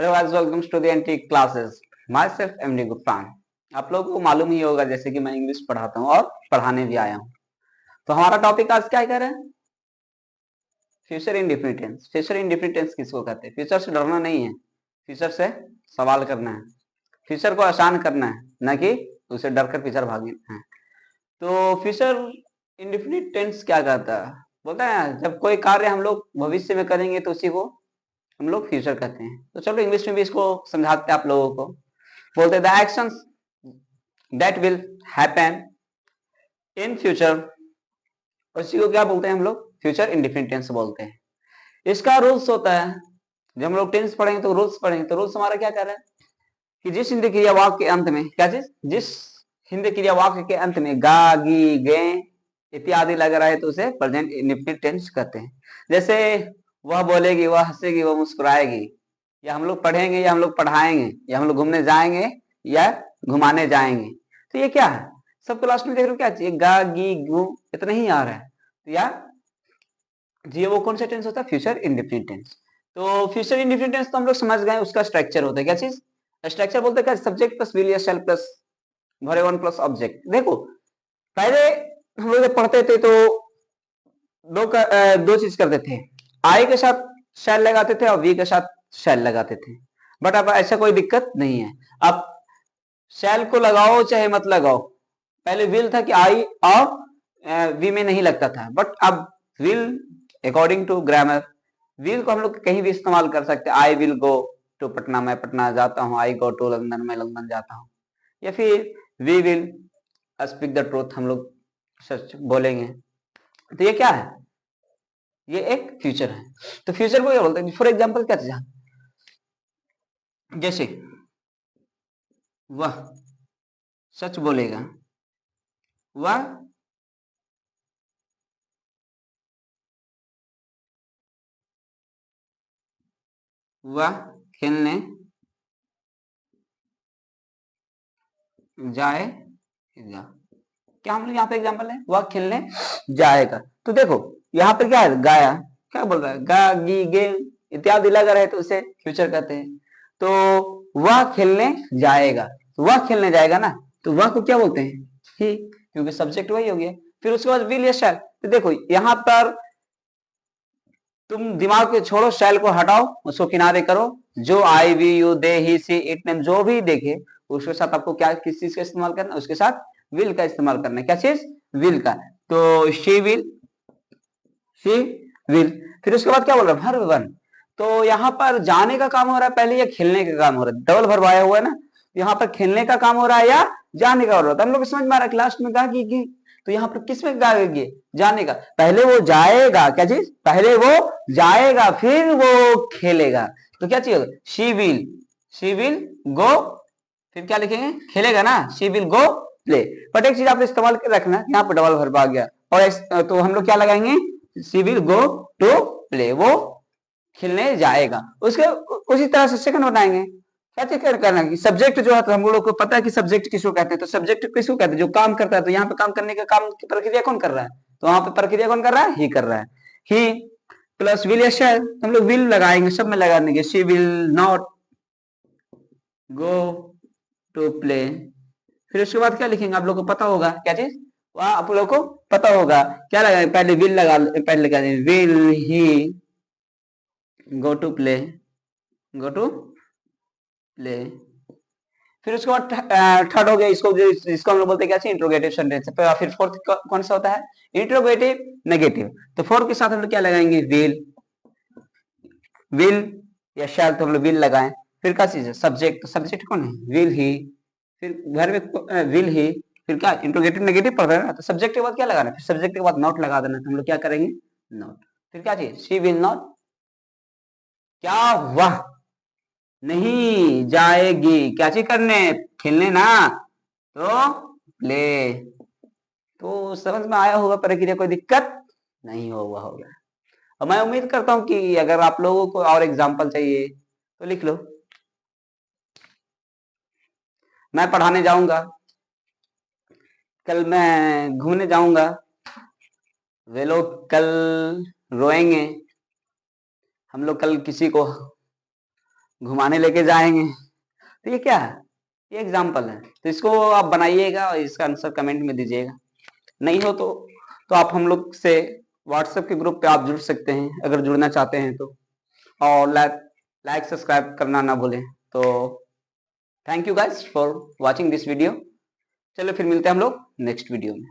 Hello guys, welcome to the NT classes. Myself MD Guptan. आप लोगों को मालूम ही होगा जैसे कि मैं इंग्लिश पढ़ाता हूँ और पढ़ाने भी आया हूँ। तो हमारा टॉपिक आज क्या कर रहा है? Future indefinite tense. Future indefinite tense किसको कहते हैं? फ्यूचर से डरना नहीं है, फ्यूचर से सवाल करना है, फ्यूचर को आसान करना है, न कि उसे डर कर पीछे भागना है। तो फ्यूचर इंडेफिनिट टेंस क्या कहता है? बोलता है जब कोई कार्य हम लोग भविष्य में करेंगे तो उसी को हम लोग फ्यूचर कहते हैं। तो चलो इंग्लिश में भी इसको समझाते हैं आप लोगों को। बोलते हैं the actions that will happen in future, उसी को क्या बोलते हैं हम लोग? फ्यूचर इंडेफिनिट टेंस बोलते हैं। इसका रूल्स होता है, जब हम लोग टेंस पढ़ेंगे तो रूल्स पढ़ेंगे। तो रूल्स हमारा क्या कर रहा है कि जिस हिंदी क्रिया वाक्य के अंत में क्या चीज, जिस हिंदी क्रिया वाक्य के अंत में गा गी गे इत्यादि लग रहा है तो उसे प्रेजेंट इंडेफिनिट टेंस कहते हैं। जैसे वह बोलेगी, वह हंसेगी, वह मुस्कुराएगी, या हम लोग पढ़ेंगे, या हम लोग पढ़ाएंगे, या हम लोग घूमने जाएंगे, या घुमाने जाएंगे। तो ये क्या है? सब क्लास में देख रहे हो क्या चाहिए? गा गी गु इतना ही आ रहा है। तो या जी वो कौन सा टेंस होता है? Future indefinite tense. तो फ्यूचर इंडेफिनिट टेंस तो हम लोग समझ गए, उसका स्ट्रक्चर होता है क्या चीज? स्ट्रक्चर बोलते हैं क्या? सब्जेक्ट प्लस विल या शैल plus verb one plus object. देखो पहले हम लोग पढ़ते थे तो दो चीज करते थे, आई के साथ शैल लगाते थे और वी के साथ शैल लगाते थे। बट अब ऐसा कोई दिक्कत नहीं है। अब शैल को लगाओ चाहे मत लगाओ, पहले विल था कि आई और वी में नहीं लगता था, बट अब will according to grammar will को हम लोग कहीं भी इस्तेमाल कर सकते हैं। I will go to Patna, मैं पटना जाता हूँ। आई गो टू लंदन, मैं लंदन जाता हूँ। या फिर we will speak the truth, हम लोग सच बोलेंगे। तो ये क्या है? ये एक फ्यूचर है। तो फ्यूचर को क्या बोलते हैं? फॉर एग्जाम्पल क्या चीज, जैसे वह सच बोलेगा, वह वह खेलने जाएगा। क्या हम लोग यहाँ पे एग्जाम्पल है, वह खेलने जाएगा। तो देखो यहाँ पे क्या है? गाया, क्या बोल रहा है? गा गी गे इत्यादि लगा रहे तो उसे फ्यूचर कहते हैं। तो वह खेलने जाएगा, तो वह खेलने जाएगा ना, तो वह को क्या बोलते हैं? ही, क्योंकि सब्जेक्ट वही हो गया। फिर उसके बाद विल या शैल। तो देखो यहाँ पर तुम दिमाग के छोड़ो, शैल को हटाओ, उसको किनारे करो। जो I we you they he she it name जो भी देखे उसके साथ आपको क्या, किस चीज का इस्तेमाल करना? उसके साथ विल का इस्तेमाल करना है। क्या चीज? विल का। तो शी विल, शी विल। फिर उसके बाद क्या बोल रहा है? Verb one. तो यहाँ पर जाने का काम हो रहा है पहले या खेलने का काम हो रहा है? डबल वर्ब आया हुआ है ना, यहाँ पर खेलने का काम हो रहा है या जाने का हो रहा है? हम लोग समझ में आ रहा है लास्ट में गा की। तो यहाँ पर किस में गाएगी? जाने का। पहले वो जाएगा, क्या चीज? पहले वो जाएगा फिर वो खेलेगा। तो क्या चाहिए? शी विल, शी विल गो, फिर क्या लिखेंगे? खेलेगा ना, she will go play. But एक चीज आप इस्तेमाल कर रखना, यहाँ पर डबल वर्ब आ गया और तो हम लोग क्या लगाएंगे? She will go to play, वो खेलने जाएगा। उसके उसी तरह से सेकंड बताएंगे। क्या चीज करना कि सब्जेक्ट जो है, तो हम लोग को पता है कि सब्जेक्ट किसको कहते हैं। तो सब्जेक्ट किसको कहते हैं? जो काम करता है। तो यहाँ पे काम करने का काम की प्रक्रिया कौन कर रहा है? तो वहां पे प्रक्रिया कौन कर रहा है? ही कर रहा है। ही प्लस विल या शैल, हम लोग विल लगाएंगे, सब में लगा देंगे। She will not go to play. फिर उसके बाद क्या लिखेंगे? आप लोग को पता होगा क्या चीज, वहां आप लोग को पता होगा क्या लगाएंगे? पहले विल लगा, पहले लगा देंगे will he go to play, go to play. फिर उसके बाद थर्ड हो गया, इसको हम लोग बोलते हैं क्या? Interrogative sentence. फिर फोर्थ कौन सा होता है? Interrogative negative. तो फोर्थ के साथ हम लोग क्या लगाएंगे? विल, विल या शैल, तो हम लोग विल लगाएं। फिर क्या चीज है? सब्जेक्ट। तो सब्जेक्ट कौन है? Will he. फिर घर में विल ही, फिर क्या? इंट्रोगेटिव नेगेटिव पढ़ रहे हैं ना, तो सब्जेक्ट के बाद क्या लगाना है? फिर सब्जेक्ट के बाद नॉट लगा देना। तो हम लोग क्या करेंगे? नॉट। फिर क्या चाहिए? शी विल नॉट क्या, वह नहीं जाएगी क्या चीज करने? खेलने ना, तो प्ले। तो समझ में आया होगा प्रक्रिया, कोई दिक्कत नहीं होगा। और मैं उम्मीद करता हूं कि अगर आप लोगों को और एग्जाम्पल चाहिए तो लिख लो। मैं पढ़ाने जाऊंगा, कल मैं घूमने जाऊंगा, वे लोग कल रोएंगे, हम लोग कल किसी को घुमाने लेके जाएंगे। तो ये क्या है, ये एग्जाम्पल है। तो इसको आप बनाइएगा और इसका आंसर कमेंट में दीजिएगा। नहीं हो तो आप हम लोग से व्हाट्सएप के ग्रुप पे आप जुड़ सकते हैं अगर जुड़ना चाहते हैं तो। और लाइक सब्सक्राइब करना ना भूलें। तो thank you guys for watching this video. चलो फिर मिलते हैं हम लोग नेक्स्ट वीडियो में।